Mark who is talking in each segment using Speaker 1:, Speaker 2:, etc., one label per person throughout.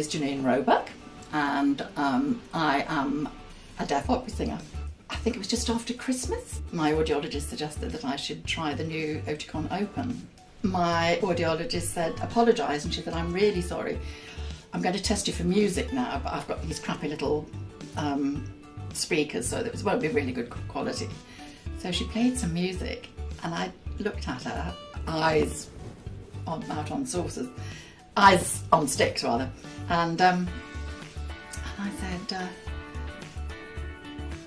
Speaker 1: is Janine Roebuck, and I am a deaf opera singer. I think it was just after Christmas. My audiologist suggested that I should try the new Oticon Opn. My audiologist said, apologised, and she said, I'm really sorry. I'm going to test you for music now, but I've got these crappy little speakers, so it won't be really good quality. So she played some music, and I looked at her, eyes out on saucers, eyes on sticks rather, and I said,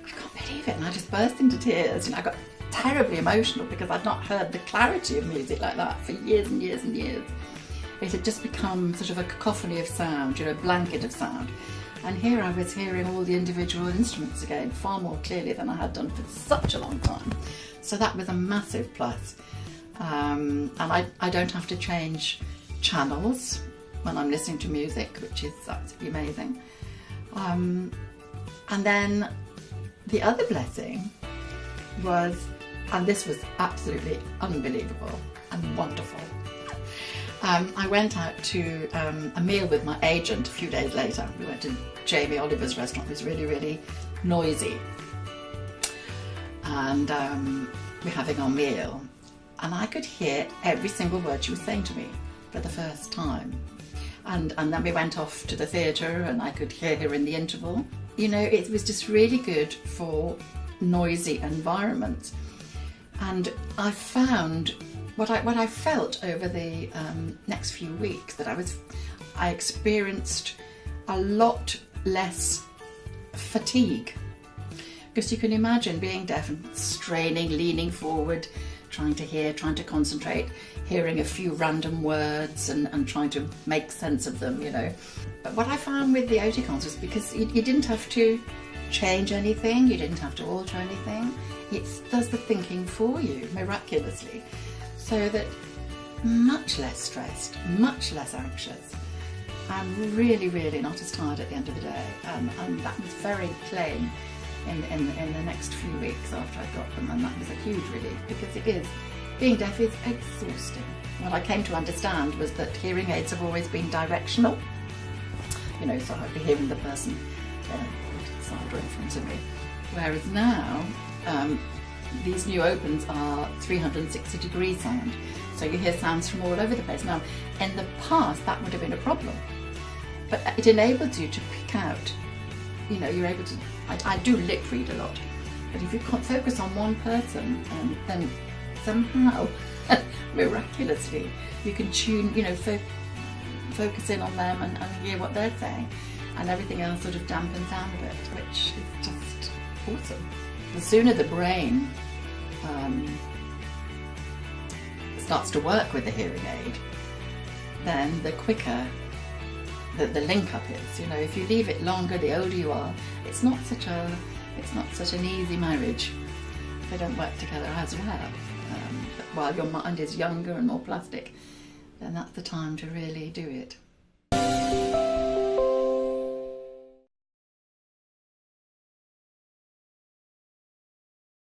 Speaker 1: I can't believe it, and I just burst into tears. I got terribly emotional because I'd not heard the clarity of music like that for years and years and years. It had just become sort of a cacophony of sound, a blanket of sound. And here I was hearing all the individual instruments again, far more clearly than I had done for such a long time. So that was a massive plus. And I don't have to change channels when I'm listening to music, which is absolutely amazing. And then the other blessing was, and this was absolutely unbelievable and wonderful, I went out to a meal with my agent a few days later. We went to Jamie Oliver's restaurant. It was really, really noisy. And we're having our meal. And I could hear every single word she was saying to me for the first time. And then we went off to the theatre and I could hear her in the interval. It was just really good for noisy environments. And I found what I felt over the next few weeks, that I experienced a lot less fatigue. Because you can imagine being deaf and straining, leaning forward, trying to hear, trying to concentrate, hearing a few random words and trying to make sense of them, But what I found with the Oticons was because you didn't have to change anything, you didn't have to alter anything. It does the thinking for you, miraculously. So that much less stressed, much less anxious, and really, really not as tired at the end of the day. And that was very plain in the next few weeks after I got them, and that was a huge relief, because being deaf is exhausting. What I came to understand was that hearing aids have always been directional. So I'd be hearing the person side or in front of me. Whereas now, these new Opens are 360-degree sound, so you hear sounds from all over the place. Now, in the past, that would have been a problem, but it enables you to pick out, you're able to, I do lip read a lot, but if you can't focus on one person, then somehow, miraculously, you can tune, focus in on them and hear what they're saying, and everything else sort of dampens down a bit, which is just awesome. The sooner the brain starts to work with the hearing aid, then the quicker the link up is. If you leave it longer, the older you are, it's not such an easy marriage. They don't work together as well. But while your mind is younger and more plastic, then that's the time to really do it.